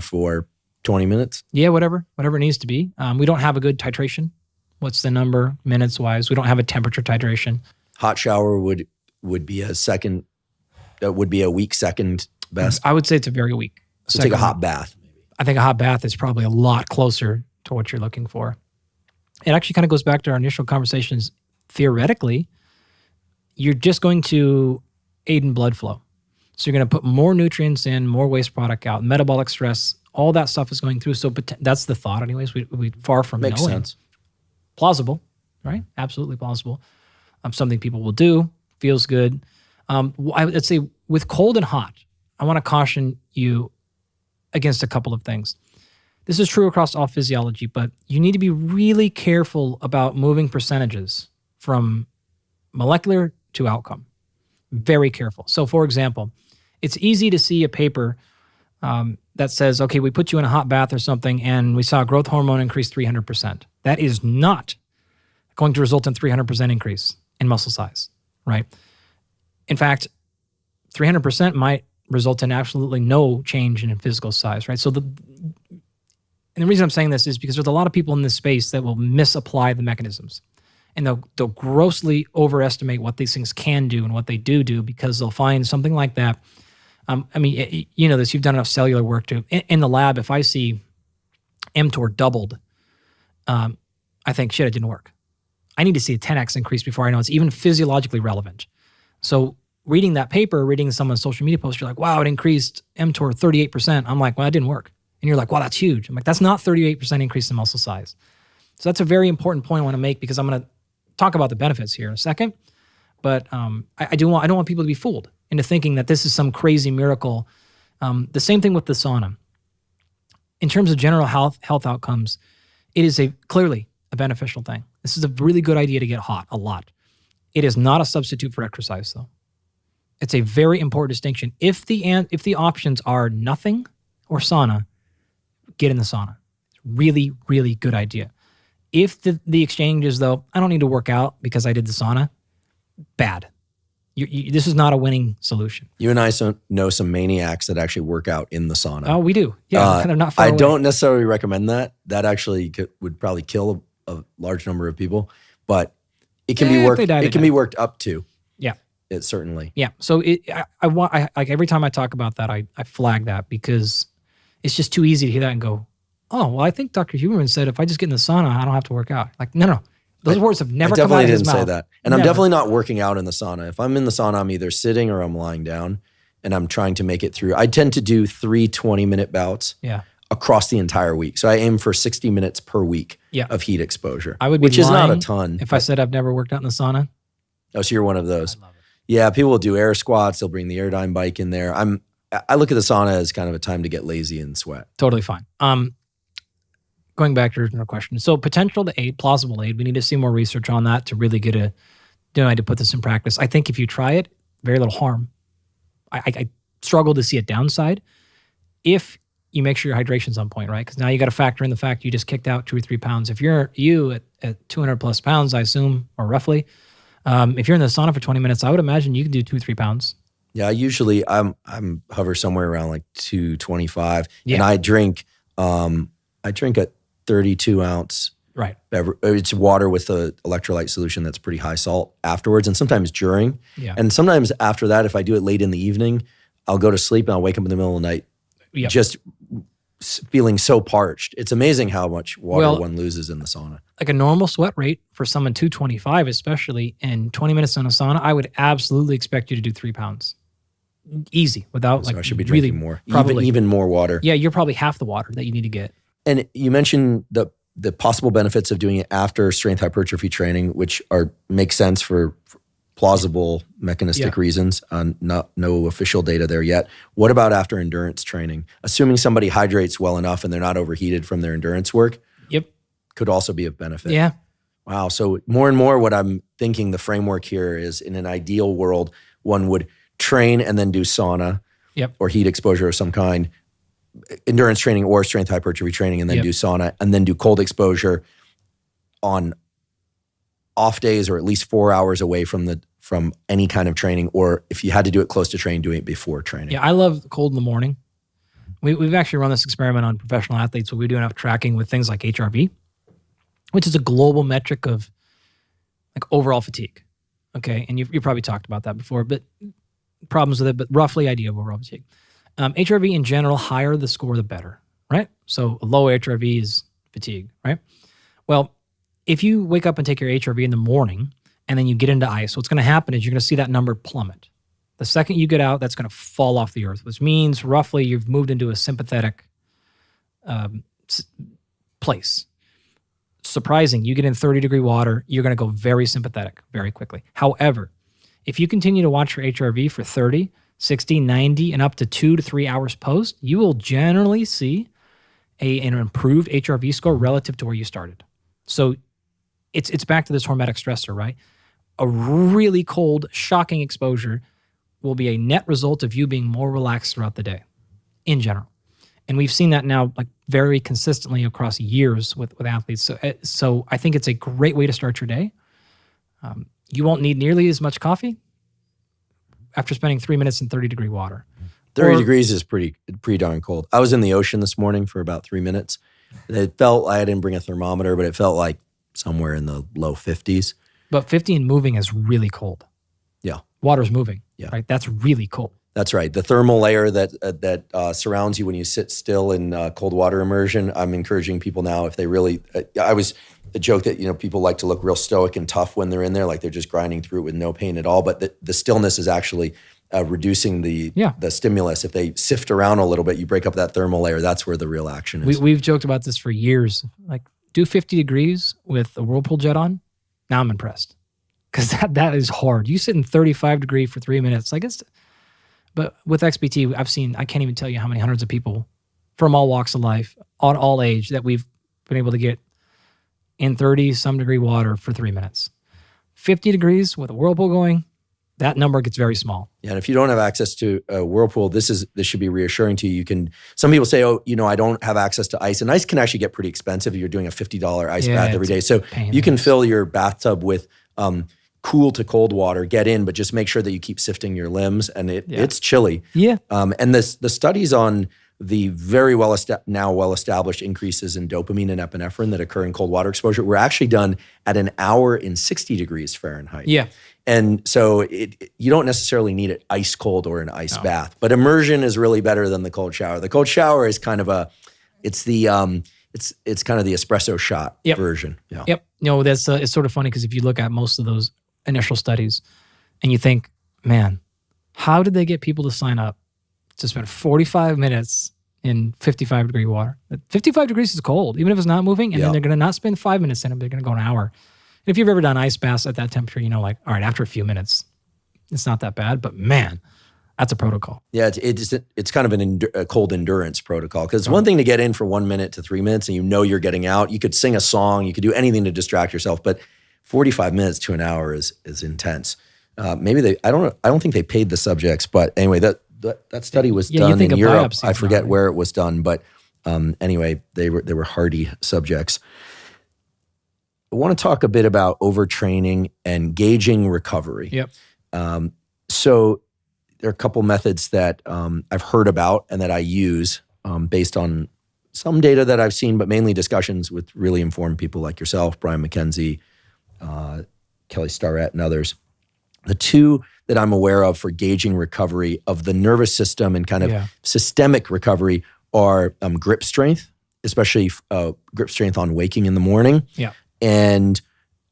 for 20 minutes? Yeah, whatever it needs to be. We don't have a good titration. What's the number minutes wise? We don't have a temperature titration. Hot shower would be a second, would be a weak second best. I would say it's a very weak. So take a hot bath. I think a hot bath is probably a lot closer to what you're looking for. It actually kind of goes back to our initial conversations. Theoretically, you're just going to aid in blood flow. So you're going to put more nutrients in, more waste product out, metabolic stress, all that stuff is going through. So that's the thought anyways. We far from Makes knowing. sense. Plausible, right? Absolutely plausible. Something people will do, feels good. I'd say with cold and hot, I want to caution you against a couple of things. This is true across all physiology, but you need to be really careful about moving percentages from molecular to outcome. Very careful. So for example, it's easy to see a paper that says, okay, we put you in a hot bath or something and we saw growth hormone increase 300%. That is not going to result in 300% increase in muscle size, right? In fact, 300% might result in absolutely no change in physical size, right? And the reason I'm saying this is because there's a lot of people in this space that will misapply the mechanisms. And they'll grossly overestimate what these things can do and what they do because they'll find something like that. I mean, you know this, you've done enough cellular work to, in the lab, if I see mTOR doubled, I think, shit, it didn't work. I need to see a 10x increase before I know it's even physiologically relevant. So reading that paper, reading someone's social media post, you're like, wow, it increased mTOR 38%. I'm like, well, that didn't work. And you're like, wow, that's huge. I'm like, that's not 38% increase in muscle size. So that's a very important point I want to make because I'm going to talk about the benefits here in a second. But I don't want people to be fooled into thinking that this is some crazy miracle. The same thing with the sauna. In terms of general health outcomes, it is clearly a beneficial thing. This is a really good idea to get hot a lot. It is not a substitute for exercise, though. It's a very important distinction. If the options are nothing or sauna, get in the sauna. It's really, really good idea. If the exchange is, though, I don't need to work out because I did the sauna, bad. This is not a winning solution. You and I know some maniacs that actually work out in the sauna. Oh, we do. Yeah, they're not far away. I don't necessarily recommend that. That actually would probably kill a large number of people, but it can be worked. It can be worked up to. Yeah, it certainly. Yeah. So I want like every time I talk about that, I flag that because it's just too easy to hear that and go, oh, well, I think Dr. Huberman said if I just get in the sauna, I don't have to work out. Like, no. Those words have never come out of his mouth. I definitely didn't say that. And I'm definitely not working out in the sauna. If I'm in the sauna, I'm either sitting or I'm lying down and I'm trying to make it through. I tend to do 3 20-minute bouts across the entire week. So I aim for 60 minutes per week of heat exposure, which is not a ton. If I said I've never worked out in the sauna. Oh, so you're one of those. I love it. Yeah, people will do air squats. They'll bring the Airdyne bike in there. I look at the sauna as kind of a time to get lazy and sweat. Totally fine. Going back to your original question. So potential to aid, plausible aid. We need to see more research on that to really get to put this in practice. I think if you try it, very little harm. I struggle to see a downside if you make sure your hydration's on point, right? Because now you got to factor in the fact you just kicked out 2 or 3 pounds. If you're at 200 plus pounds, I assume, or roughly, if you're in the sauna for 20 minutes, I would imagine you can do 2 or 3 pounds. Yeah, usually I'm hover somewhere around like 225, and I drink a 32 ounce it's water with an electrolyte solution that's pretty high salt afterwards, and sometimes during. And sometimes after that, if I do it late in the evening, I'll go to sleep and I'll wake up in the middle of the night just feeling so parched. It's amazing how much water one loses in the sauna. Like a normal sweat rate for someone 225 especially, and 20 minutes in a sauna, I would absolutely expect you to do 3 pounds. Easy, without I should be drinking really, more, probably, even more water. Yeah, you're probably half the water that you need to get. And you mentioned the possible benefits of doing it after strength hypertrophy training, which make sense for plausible mechanistic reasons. No official data there yet. What about after endurance training? Assuming somebody hydrates well enough and they're not overheated from their endurance work, could also be of benefit. Yeah. Wow. So more and more what I'm thinking the framework here is, in an ideal world, one would train and then do sauna or heat exposure of some kind, endurance training or strength hypertrophy training, and then do sauna, and then do cold exposure on off days, or at least 4 hours away from any kind of training, or if you had to do it close to training, doing it before training. Yeah, I love cold in the morning. We've actually run this experiment on professional athletes. So we do enough tracking with things like HRV, which is a global metric of like overall fatigue. Okay, and you probably talked about that before, but problems with it, but roughly idea of overall fatigue. HRV in general, higher the score, the better, right? So a low HRV is fatigue, right? Well, if you wake up and take your HRV in the morning and then you get into ice, what's going to happen is you're going to see that number plummet. The second you get out, that's going to fall off the earth, which means roughly you've moved into a sympathetic place. Surprising, you get in 30-degree water, you're going to go very sympathetic very quickly. However, if you continue to watch your HRV for 30, 60, 90, and up to 2 to 3 hours post, you will generally see an improved HRV score relative to where you started. So it's back to this hormetic stressor, right? A really cold, shocking exposure will be a net result of you being more relaxed throughout the day in general. And we've seen that now like very consistently across years with athletes. So I think it's a great way to start your day. You won't need nearly as much coffee after spending 3 minutes in 30-degree water. 30 degrees is pretty darn cold. I was in the ocean this morning for about 3 minutes. It felt, I didn't bring a thermometer, but it felt like somewhere in the low 50s. But 50 and moving is really cold. Yeah. Water's moving, yeah. Right? That's really cold. That's right. The thermal layer that surrounds you when you sit still in cold water immersion, I'm encouraging people now if they really, I was a joke that, people like to look real stoic and tough when they're in there, like they're just grinding through it with no pain at all. But the stillness is actually reducing the stimulus. If they sift around a little bit, you break up that thermal layer. That's where the real action is. We've joked about this for years. Like, do 50 degrees with a whirlpool jet on. Now I'm impressed because that is hard. You sit in 35 degree for 3 minutes. But with XPT, I've seen, I can't even tell you how many hundreds of people from all walks of life, on all age, that we've been able to get in 30-some degree water for 3 minutes. 50 degrees with a whirlpool going, that number gets very small. Yeah, and if you don't have access to a whirlpool, this should be reassuring to you. Some people say, I don't have access to ice. And ice can actually get pretty expensive if you're doing a $50 ice bath every day. So you can fill your bathtub with cool to cold water, get in, but just make sure that you keep sifting your limbs, and it's chilly. Yeah. And the studies on the very well-established increases in dopamine and epinephrine that occur in cold water exposure were actually done at an hour in 60 degrees Fahrenheit. Yeah. And so you don't necessarily need it ice cold or an ice bath, but immersion is really better than the cold shower. The cold shower is kind of it's kind of the espresso shot version. Yeah. Yep. That's it's sort of funny because if you look at most of those initial studies and you think, man, how did they get people to sign up to spend 45 minutes in 55 degree water? 55 degrees is cold, even if it's not moving, and then they're going to not spend 5 minutes in it, they're going to go an hour. And if you've ever done ice baths at that temperature, all right, after a few minutes, it's not that bad, but man, that's a protocol. Yeah, it's kind of a cold endurance protocol, because it's one thing to get in for 1 minute to 3 minutes and you're getting out. You could sing a song, you could do anything to distract yourself, but 45 minutes to an hour is intense. Maybe I don't think they paid the subjects, but anyway, that study was done in Europe. I forget where it was done, but anyway, they were hardy subjects. I want to talk a bit about overtraining and gauging recovery. Yep. So there are a couple methods that I've heard about and that I use based on some data that I've seen, but mainly discussions with really informed people like yourself, Brian McKenzie, Kelly Starrett, and others. The two that I'm aware of for gauging recovery of the nervous system and kind of systemic recovery are grip strength, especially grip strength on waking in the morning. Yeah. And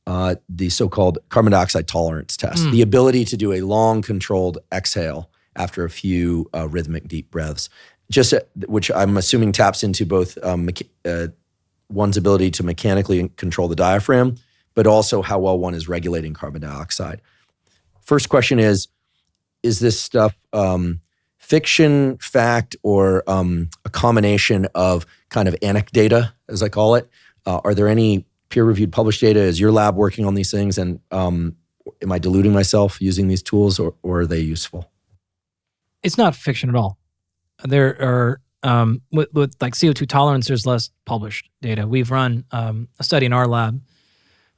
the so-called carbon dioxide tolerance test, the ability to do a long controlled exhale after a few rhythmic deep breaths, which I'm assuming taps into both one's ability to mechanically control the diaphragm, but also how well one is regulating carbon dioxide. First question is this stuff fiction, fact, or a combination of kind of anecdata, as I call it? Are there any peer-reviewed published data? Is your lab working on these things? And am I deluding myself using these tools, or are they useful? It's not fiction at all. There are, with like CO2 tolerance, there's less published data. We've run a study in our lab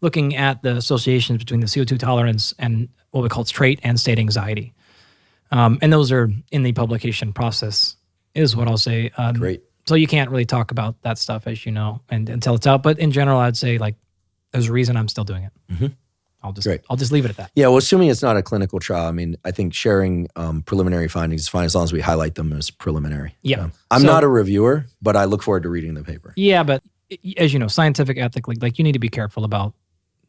looking at the associations between the CO2 tolerance and what we call trait and state anxiety. And those are in the publication process. is what I'll say. Great. So you can't really talk about that stuff, as you know, and until it's out. But in general, I'd say like there's a reason I'm still doing it. Mm-hmm. I'll just leave it at that. Yeah, well, assuming it's not a clinical trial, I mean, I think sharing preliminary findings is fine as long as we highlight them as preliminary. Yeah. I'm not a reviewer, but I look forward to reading the paper. Yeah, but as you know, scientific, ethically, like you need to be careful about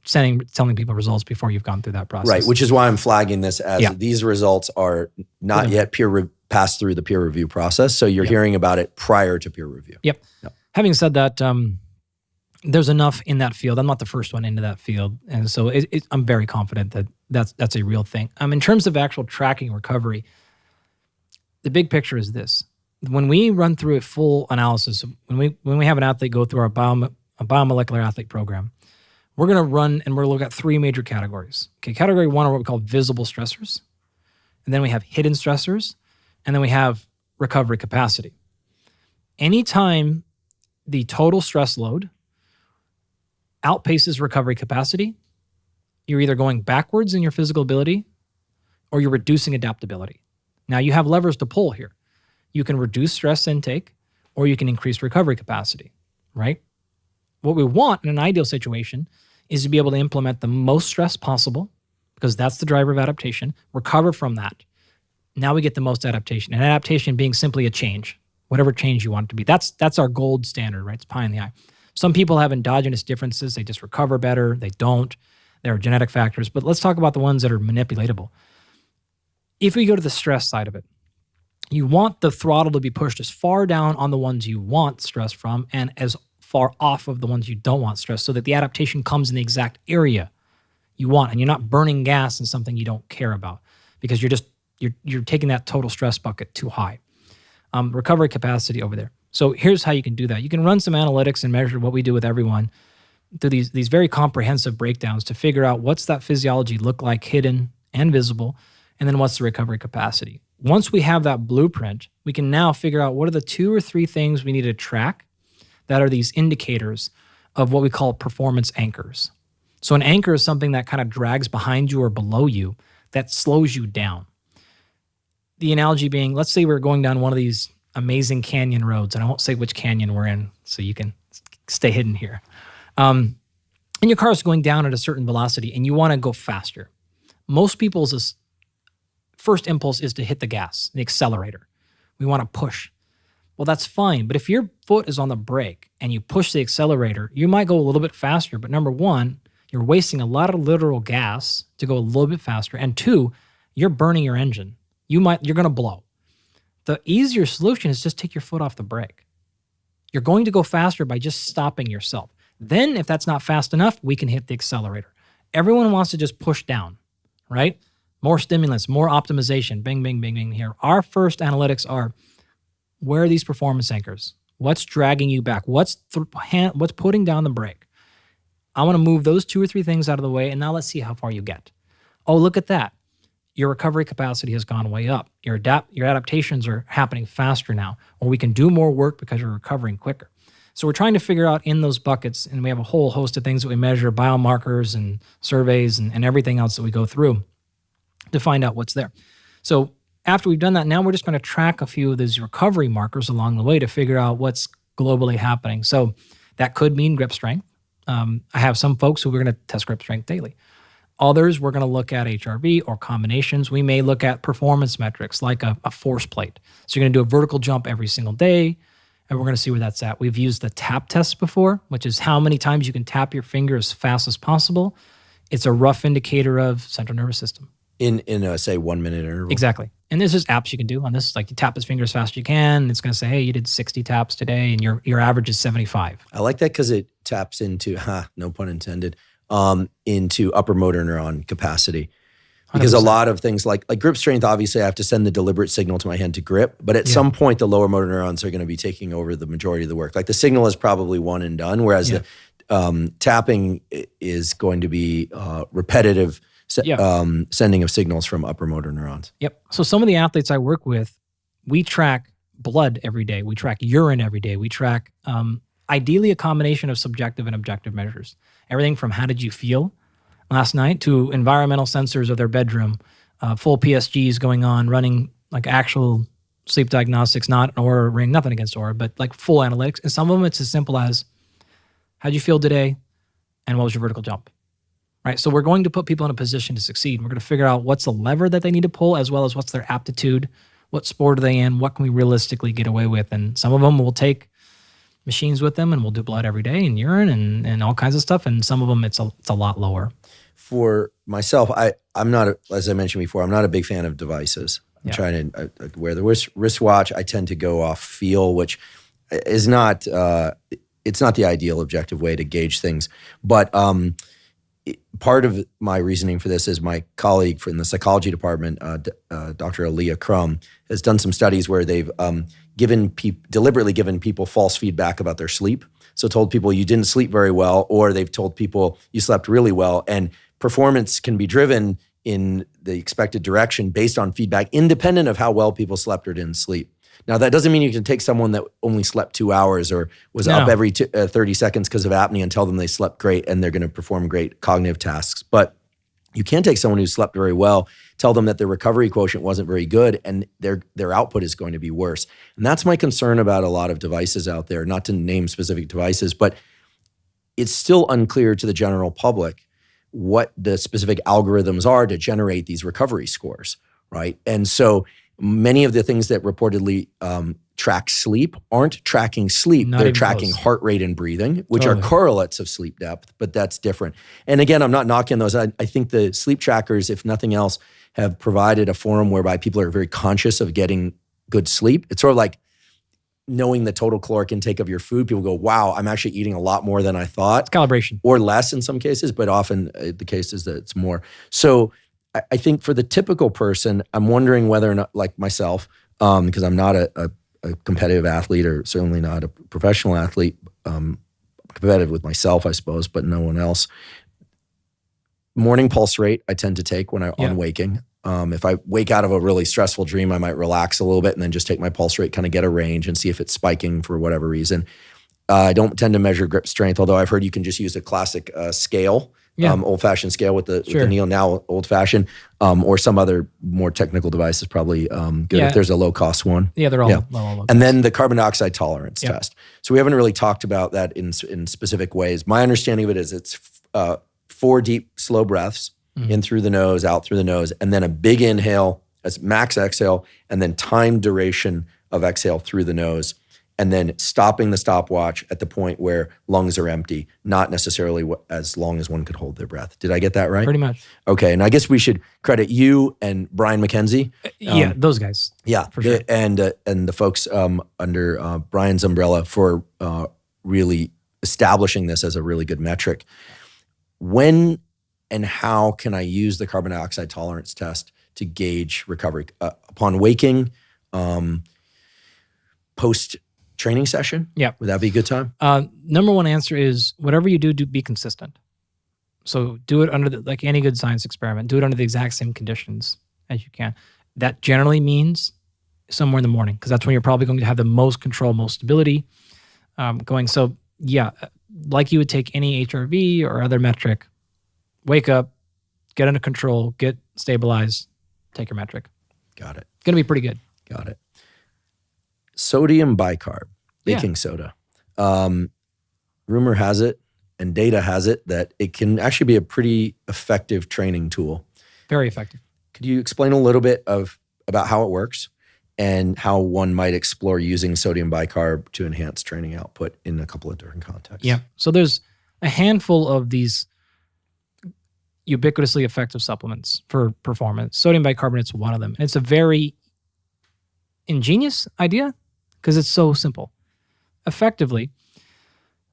telling people results before you've gone through that process. Right, which is why I'm flagging this as these results are not yet passed through the peer review process. So you're hearing about it prior to peer review. Yep. Having said that, there's enough in that field. I'm not the first one into that field. And so I'm very confident that that's a real thing. In terms of actual tracking recovery, the big picture is this. When we run through a full analysis, when we have an athlete go through our biomolecular athlete program, we're going to run and we're going to look at three major categories. Okay, category one are what we call visible stressors. And then we have hidden stressors. And then we have recovery capacity. Anytime the total stress load outpaces recovery capacity, you're either going backwards in your physical ability or you're reducing adaptability. Now you have levers to pull here. You can reduce stress intake or you can increase recovery capacity, right? What we want in an ideal situation is to be able to implement the most stress possible because that's the driver of adaptation, recover from that. Now we get the most adaptation. And adaptation being simply a change, whatever change you want it to be. That's our gold standard, right? It's pie in the eye. Some people have endogenous differences. They just recover better. They don't. There are genetic factors. But let's talk about the ones that are manipulatable. If we go to the stress side of it, you want the throttle to be pushed as far down on the ones you want stress from and as far off of the ones you don't want stress so that the adaptation comes in the exact area you want and you're not burning gas in something you don't care about because you're taking that total stress bucket too high. Recovery capacity over there. So here's how you can do that. You can run some analytics and measure what we do with everyone through these very comprehensive breakdowns to figure out what's that physiology look like, hidden and visible, and then what's the recovery capacity. Once we have that blueprint, we can now figure out what are the 2 or 3 things we need to track that are these indicators of what we call performance anchors. So an anchor is something that kind of drags behind you or below you that slows you down. The analogy being, let's say we're going down one of these amazing canyon roads, and I won't say which canyon we're in so you can stay hidden here. And your car is going down at a certain velocity and you want to go faster. Most people's first impulse is to hit the gas, the accelerator. We want to push. Well, that's fine. But if your foot is on the brake and you push the accelerator, you might go a little bit faster. But number one, you're wasting a lot of literal gas to go a little bit faster. And two, you're burning your engine. You're going to blow. The easier solution is just take your foot off the brake. You're going to go faster by just stopping yourself. Then if that's not fast enough, we can hit the accelerator. Everyone wants to just push down, right? More stimulants, more optimization, bing, bing, bing, bing here. Our first analytics are, where are these performance anchors? What's dragging you back? What's putting down the brake? I want to move those 2 or 3 things out of the way, and now let's see how far you get. Oh, look at that. Your recovery capacity has gone way up. Your adaptations are happening faster now, or we can do more work because you're recovering quicker. So we're trying to figure out in those buckets, and we have a whole host of things that we measure, biomarkers and surveys and everything else that we go through to find out what's there. So after we've done that, now we're just going to track a few of these recovery markers along the way to figure out what's globally happening. So that could mean grip strength. I have some folks who we're going to test grip strength daily. Others, we're going to look at HRV or combinations. We may look at performance metrics like a force plate. So you're going to do a vertical jump every single day, and we're going to see where that's at. We've used the tap test before, which is how many times you can tap your finger as fast as possible. It's a rough indicator of central nervous system. In a, say, 1 minute interval? Exactly. And there's just apps you can do on this. Like you tap his finger as fast as you can. And it's going to say, hey, you did 60 taps today and your average is 75. I like that because it taps into, no pun intended, into upper motor neuron capacity. Because 100%. A lot of things like grip strength, obviously I have to send the deliberate signal to my hand to grip, but at some point the lower motor neurons are going to be taking over the majority of the work. Like the signal is probably one and done, whereas the tapping is going to be repetitive sending of signals from upper motor neurons. Yep. So some of the athletes I work with, we track blood every day. We track urine every day. We track ideally a combination of subjective and objective measures. Everything from how did you feel last night to environmental sensors of their bedroom, full PSGs going on, running like actual sleep diagnostics, not an Oura ring, nothing against Oura, but like full analytics. And some of them, it's as simple as, how'd you feel today? And what was your vertical jump? Right? So we're going to put people in a position to succeed. We're going to figure out what's the lever that they need to pull, as well as what's their aptitude, what sport are they in, what can we realistically get away with. And some of them will take machines with them and we'll do blood every day and urine and all kinds of stuff. And some of them, it's a lot lower. For myself, I'm not, as I mentioned before, I'm not a big fan of devices. I'm trying to wear the wristwatch. I tend to go off feel, which is not, it's not the ideal objective way to gauge things. But part of my reasoning for this is my colleague from the psychology department, Dr. Aaliyah Crum, has done some studies where they've deliberately given people false feedback about their sleep. So told people you didn't sleep very well, or they've told people you slept really well. And performance can be driven in the expected direction based on feedback, independent of how well people slept or didn't sleep. Now, that doesn't mean you can take someone that only slept 2 hours or was up every 30 seconds because of apnea and tell them they slept great and they're going to perform great cognitive tasks. But you can take someone who slept very well, tell them that their recovery quotient wasn't very good, and their output is going to be worse. And that's my concern about a lot of devices out there, not to name specific devices, but it's still unclear to the general public what the specific algorithms are to generate these recovery scores, right? And so many of the things that reportedly track sleep aren't tracking sleep. They're tracking heart rate and breathing, which are correlates of sleep depth, but that's different. And again, I'm not knocking those. I think the sleep trackers, if nothing else, have provided a forum whereby people are very conscious of getting good sleep. It's sort of like knowing the total caloric intake of your food. People go, wow, I'm actually eating a lot more than I thought. It's calibration. Or less in some cases, but often the case is that it's more. So I think for the typical person, I'm wondering whether or not, like myself, because I'm not a competitive athlete or certainly not a professional athlete, competitive with myself, I suppose, but no one else. Morning pulse rate I tend to take when on waking. If I wake out of a really stressful dream, I might relax a little bit and then just take my pulse rate, kind of get a range and see if it's spiking for whatever reason. I don't tend to measure grip strength, although I've heard you can just use a classic scale, old-fashioned scale with the needle, now old-fashioned, or some other more technical device is probably good if there's a low-cost one. Yeah, they're all low. And then the carbon dioxide tolerance test. So we haven't really talked about that in specific ways. My understanding of it is it's 4 deep, slow breaths, in through the nose, out through the nose, and then a big inhale as max exhale, and then time duration of exhale through the nose, and then stopping the stopwatch at the point where lungs are empty, not necessarily as long as one could hold their breath. Did I get that right? Pretty much. Okay, and I guess we should credit you and Brian McKenzie. Those guys. Yeah, for sure. And the folks under Brian's umbrella for really establishing this as a really good metric. When and how can I use the carbon dioxide tolerance test to gauge recovery? Upon waking, post-training session? Yeah. Would that be a good time? Number one answer is whatever you do be consistent. So do it under like any good science experiment, do it under the exact same conditions as you can. That generally means somewhere in the morning, because that's when you're probably going to have the most control, most stability going. So yeah, like you would take any HRV or other metric, wake up, get under control, get stabilized, take your metric. Got it. Going to be pretty good. Got it. Sodium bicarb, baking soda. Rumor has it, and data has it, that it can actually be a pretty effective training tool. Very effective. Could you explain a little bit about how it works and how one might explore using sodium bicarb to enhance training output in a couple of different contexts? Yeah. So there's a handful of these ubiquitously effective supplements for performance. Sodium bicarbonate's one of them. And it's a very ingenious idea because it's so simple. Effectively,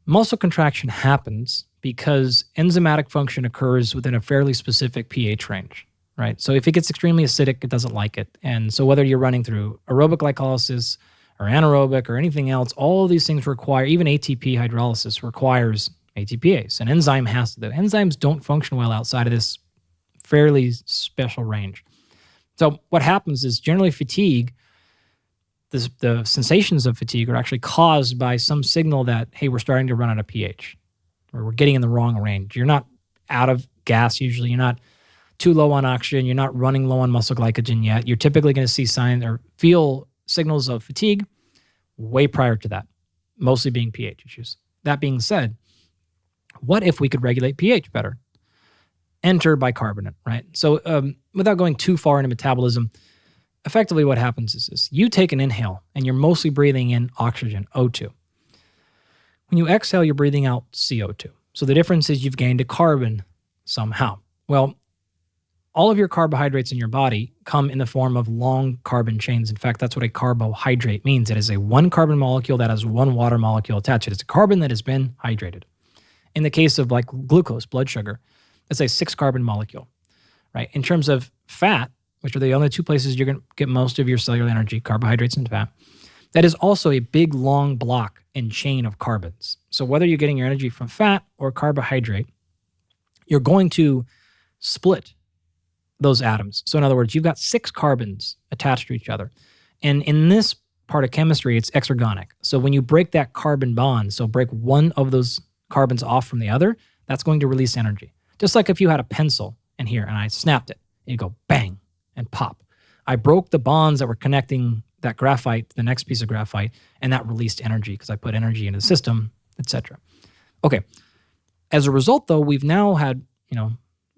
muscle contraction happens because enzymatic function occurs within a fairly specific pH range, right? So if it gets extremely acidic, it doesn't like it. And so whether you're running through aerobic glycolysis or anaerobic or anything else, all of these things require, even ATP hydrolysis requires ATPase. An enzyme has to do. Enzymes don't function well outside of this fairly special range. So what happens is generally fatigue, the sensations of fatigue are actually caused by some signal that, hey, we're starting to run out of pH, or we're getting in the wrong range. You're not out of gas usually. You're not too low on oxygen. You're not running low on muscle glycogen yet. You're typically going to see signs or feel signals of fatigue way prior to that, mostly being pH issues. That being said, what if we could regulate pH better? Enter bicarbonate, right? So without going too far into metabolism, effectively what happens is this. You take an inhale and you're mostly breathing in oxygen, O2. When you exhale, you're breathing out CO2. So the difference is you've gained a carbon somehow. Well, all of your carbohydrates in your body come in the form of long carbon chains. In fact, that's what a carbohydrate means. It is a one carbon molecule that has one water molecule attached to it. It's a carbon that has been hydrated. In the case of like glucose, blood sugar, it's a 6 carbon molecule, right? In terms of fat, which are the only two places you're going to get most of your cellular energy, carbohydrates and fat, that is also a big, long block and chain of carbons. So whether you're getting your energy from fat or carbohydrate, you're going to split those atoms. So in other words, you've got 6 carbons attached to each other. And in this part of chemistry, it's exergonic. So when you break that carbon bond, so break one of those carbons off from the other, that's going to release energy. Just like if you had a pencil in here and I snapped it, you go bang and pop. I broke the bonds that were connecting that graphite to the next piece of graphite, and that released energy because I put energy into the system, etc. Okay. As a result, though, we've now had,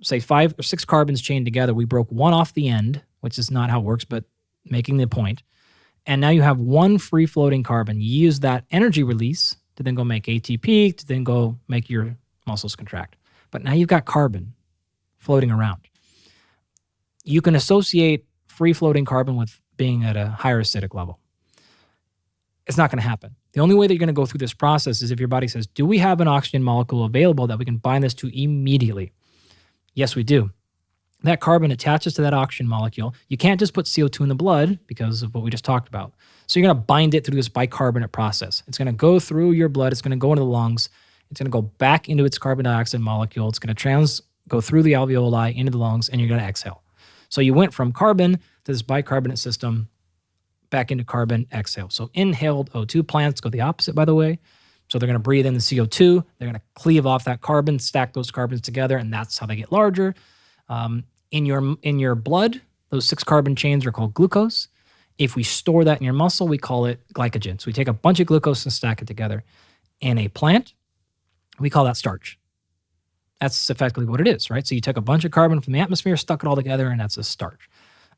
say 5 or 6 carbons chained together. We broke one off the end, which is not how it works, but making the point. And now you have one free-floating carbon. You use that energy release to then go make ATP, to then go make your muscles contract. But now you've got carbon floating around. You can associate free-floating carbon with being at a higher acidic level. It's not going to happen. The only way that you're going to go through this process is if your body says, do we have an oxygen molecule available that we can bind this to immediately? Yes, we do. That carbon attaches to that oxygen molecule. You can't just put CO2 in the blood because of what we just talked about. So you're going to bind it through this bicarbonate process. It's going to go through your blood. It's going to go into the lungs. It's going to go back into its carbon dioxide molecule. It's going to go through the alveoli into the lungs, and you're going to exhale. So you went from carbon to this bicarbonate system, back into carbon, exhale. So inhaled O2. Plants go the opposite, by the way. So they're going to breathe in the CO2. They're going to cleave off that carbon, stack those carbons together, and that's how they get larger. In your blood, those 6 carbon chains are called glucose. If we store that in your muscle, we call it glycogen. So we take a bunch of glucose and stack it together. In a plant, we call that starch. That's effectively what it is, right? So you took a bunch of carbon from the atmosphere, stuck it all together, and that's a starch.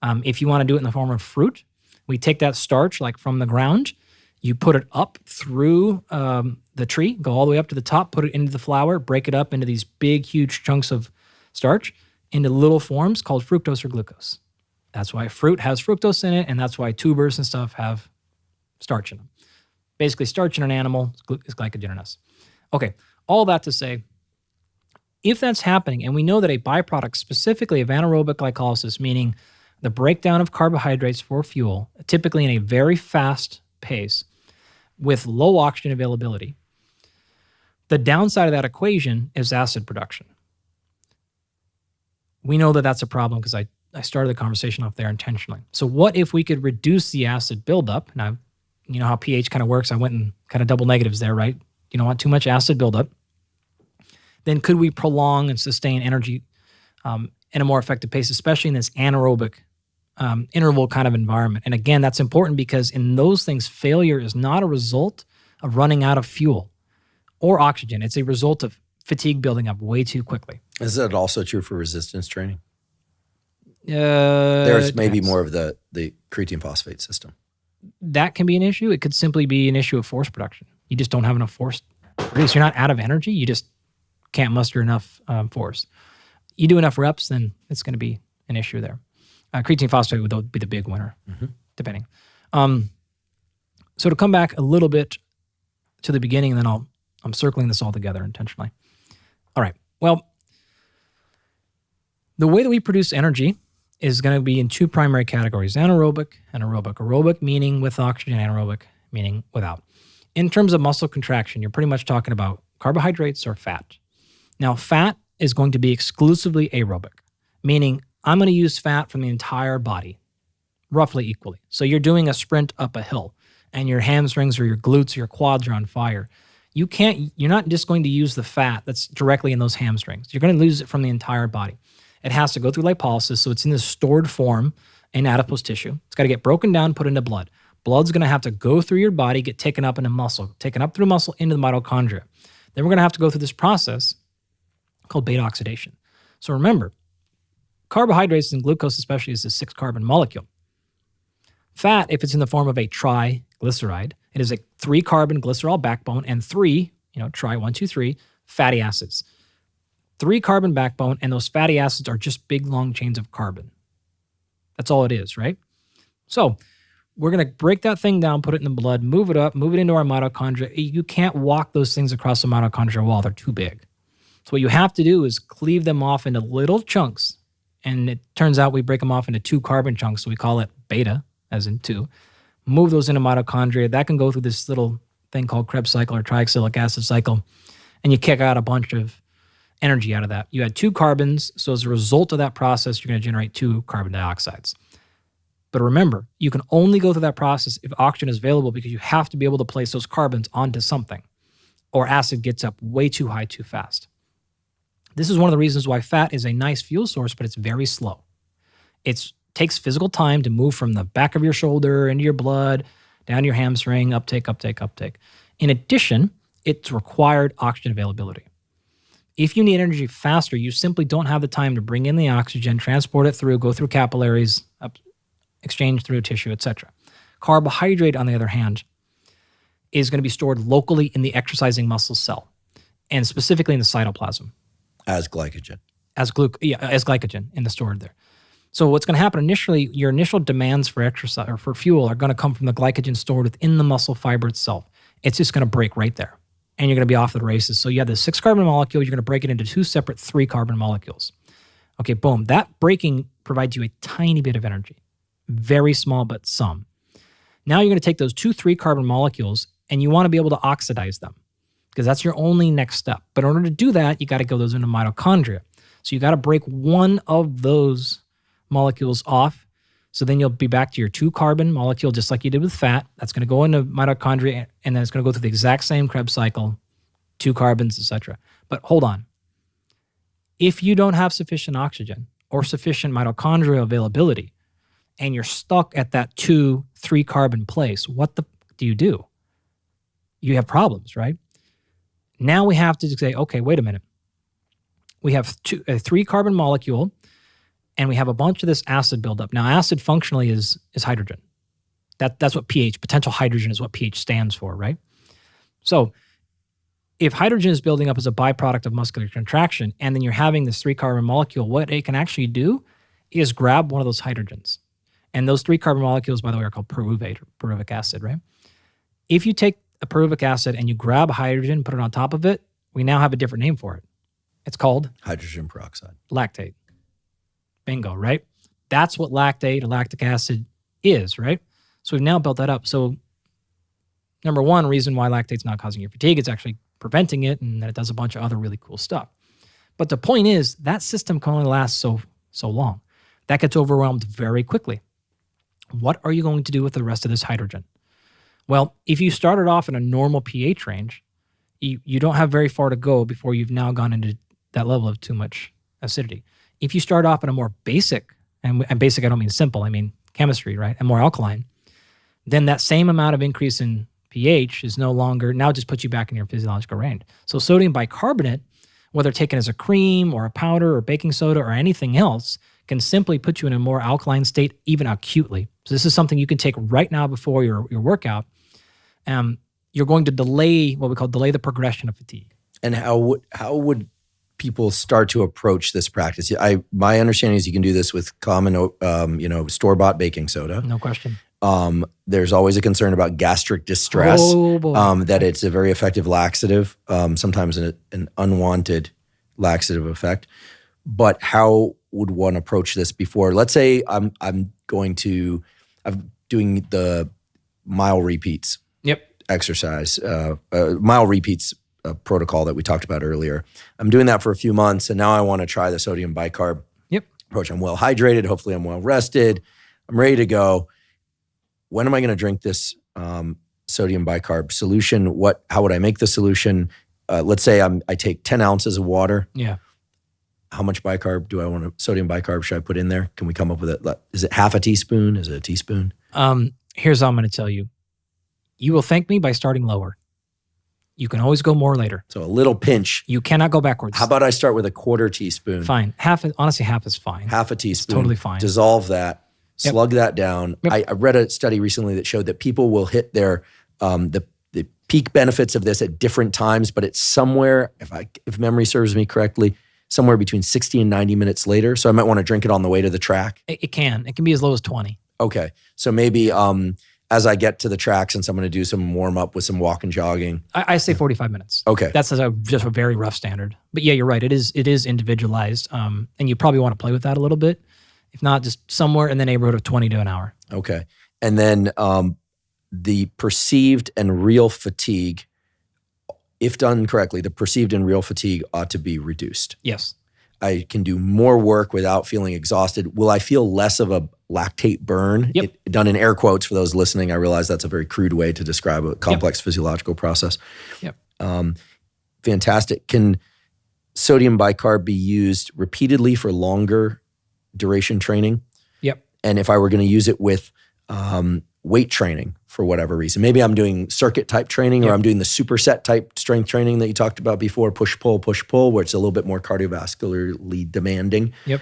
If you want to do it in the form of fruit, we take that starch like from the ground, you put it up through the tree, go all the way up to the top, put it into the flour, break it up into these big, huge chunks of starch into little forms called fructose or glucose. That's why fruit has fructose in it, and that's why tubers and stuff have starch in them. Basically, starch in an animal is glycogen in us. Okay, all that to say, if that's happening, and we know that a byproduct specifically of anaerobic glycolysis, meaning the breakdown of carbohydrates for fuel, typically in a very fast pace with low oxygen availability, the downside of that equation is acid production. We know that that's a problem because I started the conversation off there intentionally. So what if we could reduce the acid buildup? Now, you know how pH kind of works. I went in kind of double negatives there, right? You don't want too much acid buildup. Then could we prolong and sustain energy in a more effective pace, especially in this anaerobic interval kind of environment? And again, that's important because in those things, failure is not a result of running out of fuel or oxygen. It's a result of fatigue building up way too quickly. Is that also true for resistance training? There's maybe more of the creatine phosphate system. That can be an issue. It could simply be an issue of force production. You just don't have enough force to produce. You're not out of energy. You just can't muster enough force. You do enough reps, then it's going to be an issue there. Creatine phosphate would be the big winner, depending. So to come back a little bit to the beginning, and then I'm circling this all together intentionally. All right. Well, the way that we produce energy is going to be in 2 primary categories, anaerobic and aerobic. Aerobic meaning with oxygen, anaerobic meaning without. In terms of muscle contraction, you're pretty much talking about carbohydrates or fat. Now, fat is going to be exclusively aerobic, meaning I'm going to use fat from the entire body, roughly equally. So you're doing a sprint up a hill, and your hamstrings or your glutes or your quads are on fire. You're not just going to use the fat that's directly in those hamstrings. You're going to lose it from the entire body. It has to go through lipolysis, so it's in this stored form in adipose tissue. It's got to get broken down, put into blood. Blood's going to have to go through your body, get taken up into muscle, taken up through muscle into the mitochondria. Then we're going to have to go through this process called beta oxidation. So remember, carbohydrates and glucose especially is a 6-carbon molecule. Fat, if it's in the form of a triglyceride, it is a 3-carbon glycerol backbone and 3, tri 1, 2, 3, fatty acids. 3-carbon backbone, and those fatty acids are just big, long chains of carbon. That's all it is, right? So we're going to break that thing down, put it in the blood, move it up, move it into our mitochondria. You can't walk those things across the mitochondrial wall. They're too big. So what you have to do is cleave them off into little chunks. And it turns out we break them off into 2-carbon chunks. So we call it beta, as in 2. Move those into mitochondria. That can go through this little thing called Krebs cycle or trioxylic acid cycle. And you kick out a bunch of energy out of that. You had 2 carbons. So as a result of that process, you're going to generate 2 carbon dioxides. But remember, you can only go through that process if oxygen is available, because you have to be able to place those carbons onto something, or acid gets up way too high too fast. This is one of the reasons why fat is a nice fuel source, but it's very slow. It takes physical time to move from the back of your shoulder into your blood, down your hamstring, uptake, uptake, uptake. In addition, it's required oxygen availability. If you need energy faster, you simply don't have the time to bring in the oxygen, transport it through, go through capillaries, exchange through tissue, etc. Carbohydrate, on the other hand, is going to be stored locally in the exercising muscle cell, and specifically in the cytoplasm. As glycogen. As glycogen in the stored there. So what's going to happen initially, your initial demands for exercise or for fuel are going to come from the glycogen stored within the muscle fiber itself. It's just going to break right there, and you're going to be off to the races. So you have the 6-carbon molecule, you're going to break it into 2 separate 3-carbon molecules. Okay, boom. That breaking provides you a tiny bit of energy. Very small, but some. Now you're going to take those 2 3-carbon molecules, and you want to be able to oxidize them, because that's your only next step. But in order to do that, you got to go those into mitochondria. So you got to break one of those molecules off. So then you'll be back to your 2-carbon molecule, just like you did with fat. That's going to go into mitochondria, and then it's going to go through the exact same Krebs cycle, 2 carbons, etc. But hold on. If you don't have sufficient oxygen or sufficient mitochondrial availability, and you're stuck at that 2, 3-carbon place, what do? You have problems, right? Now we have to say, okay, wait a minute. We have a 3-carbon molecule, and we have a bunch of this acid buildup. Now, acid functionally is hydrogen. That's what pH, potential hydrogen, is what pH stands for, right? So if hydrogen is building up as a byproduct of muscular contraction, and then you're having this 3-carbon molecule, what it can actually do is grab one of those hydrogens. And those 3-carbon molecules, by the way, are called pyruvate or pyruvic acid, right? If you take a pyruvic acid and you grab a hydrogen, put it on top of it, we now have a different name for it. It's called hydrogen peroxide. Lactate. Bingo, right? That's what lactate or lactic acid is, right? So we've now built that up. So number one reason why lactate's not causing your fatigue, it's actually preventing it, and then it does a bunch of other really cool stuff. But the point is, that system can only last so long. That gets overwhelmed very quickly. What are you going to do with the rest of this hydrogen? Well, if you started off in a normal pH range, you don't have very far to go before you've now gone into that level of too much acidity. If you start off in a more basic, and basic I don't mean simple, I mean chemistry, right, and more alkaline, then that same amount of increase in pH is no longer, now just puts you back in your physiological range. So sodium bicarbonate, whether taken as a cream or a powder or baking soda or anything else, can simply put you in a more alkaline state, even acutely. So this is something you can take right now before your workout. You're going to delay what we call delay the progression of fatigue. And how would people start to approach this practice? My understanding is you can do this with common, store-bought baking soda. No question. There's always a concern about gastric distress, that it's a very effective laxative, sometimes an unwanted laxative effect. But how would one approach this before? Let's say I'm doing the mile repeats. Yep. Exercise, mile repeats protocol that we talked about earlier. I'm doing that for a few months, and now I want to try the sodium bicarb approach. I'm well hydrated. Hopefully I'm well rested. I'm ready to go. When am I going to drink this sodium bicarb solution? How would I make the solution? Let's say I take 10 ounces of water. Yeah. How much bicarb do I want sodium bicarb should I put in there? Can we come up with it? Is it half a teaspoon? Is it a teaspoon? Here's how I'm going to tell you. You will thank me by starting lower. You can always go more later. So a little pinch. You cannot go backwards. How about I start with a quarter teaspoon? Fine. Honestly, half is fine. Half a teaspoon. It's totally fine. Dissolve that. Slug that down. I read a study recently that showed that people will hit their the peak benefits of this at different times, but it's somewhere, if memory serves me correctly, somewhere between 60 and 90 minutes later. So I might want to drink it on the way to the track. It can be as low as 20. Okay. So maybe as I get to the track, since I'm going to do some warm up with some walk and jogging. I say 45 minutes. Okay. That's just a very rough standard. But yeah, you're right. It is individualized. And you probably want to play with that a little bit. If not, just somewhere in the neighborhood of 20 to an hour. Okay. And then the perceived and real fatigue, if done correctly, the perceived and real fatigue ought to be reduced. Yes. I can do more work without feeling exhausted. Will I feel less of a lactate burn? Yep. Done in air quotes for those listening. I realize that's a very crude way to describe a complex physiological process. Yep. Fantastic. Can sodium bicarb be used repeatedly for longer duration training? Yep. And if I were going to use it with weight training for whatever reason, maybe I'm doing circuit type training or I'm doing the superset type strength training that you talked about before, push, pull, where it's a little bit more cardiovascularly demanding. Yep.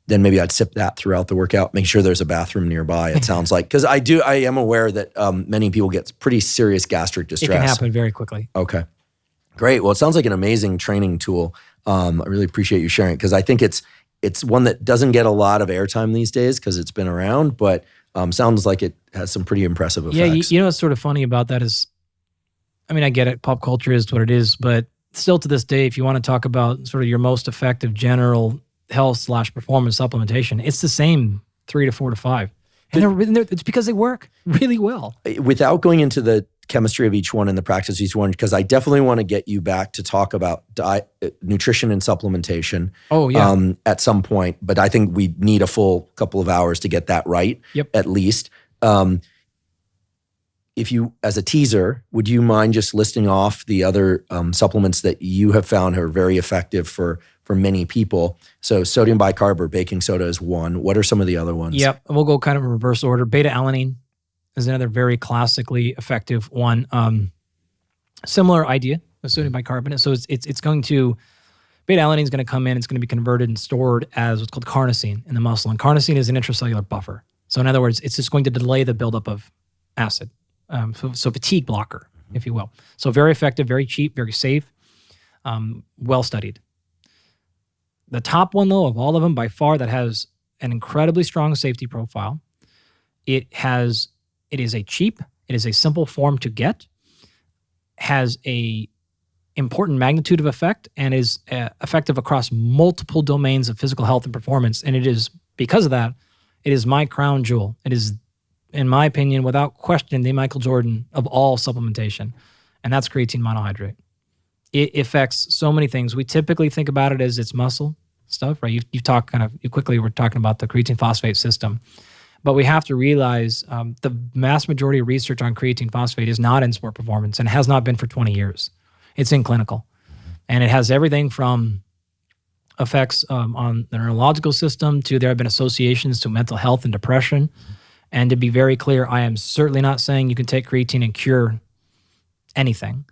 Then maybe I'd sip that throughout the workout, make sure there's a bathroom nearby, it sounds like. Because I am aware that many people get pretty serious gastric distress. It can happen very quickly. Okay. Great. Well, it sounds like an amazing training tool. I really appreciate you sharing it because I think it's one that doesn't get a lot of airtime these days because it's been around, but sounds like it has some pretty impressive effects. Yeah, you know what's sort of funny about that is, I mean, I get it. Pop culture is what it is, but still to this day, if you want to talk about sort of your most effective general health/performance supplementation, it's the same 3 to 4 to 5. And it's because they work really well. Without going into the chemistry of each one and the practice of each one, because I definitely want to get you back to talk about nutrition and supplementation at some point, but I think we need a full couple of hours to get that right, at least. If you, as a teaser, would you mind just listing off the other supplements that you have found are very effective for many people? So sodium bicarb or baking soda is one. What are some of the other ones? Yep, we'll go kind of in reverse order. Beta-alanine is another very classically effective one. Similar idea with sodium bicarbonate. So it's going to, beta-alanine is going to come in, it's going to be converted and stored as what's called carnosine in the muscle. And carnosine is an intracellular buffer. So in other words, it's just going to delay the buildup of acid. So fatigue blocker, if you will. So very effective, very cheap, very safe, well studied. The top one though of all of them by far that has an incredibly strong safety profile. It is a simple form to get, has a important magnitude of effect, and is effective across multiple domains of physical health and performance. And it is, because of that, it is my crown jewel. It is, in my opinion, without question, the Michael Jordan of all supplementation. And that's creatine monohydrate. It affects so many things. We typically think about it as it's muscle stuff, right? You talk you quickly were talking about the creatine phosphate system. But we have to realize the vast majority of research on creatine phosphate is not in sport performance and has not been for 20 years. It's in clinical. And it has everything from effects on the neurological system to there have been associations to mental health and depression. And to be very clear, I am certainly not saying you can take creatine and cure anything.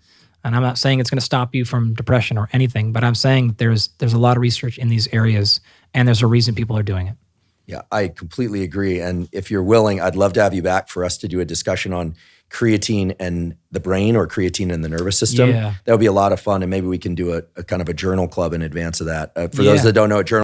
And I'm not saying it's going to stop you from depression or anything, but I'm saying there's a lot of research in these areas and there's a reason people are doing it. Yeah, I completely agree. And if you're willing, I'd love to have you back for us to do a discussion on creatine and the brain or creatine and the nervous system. Yeah. That would be a lot of fun. And maybe we can do a kind of a journal club in advance of that. For those that don't know, a journal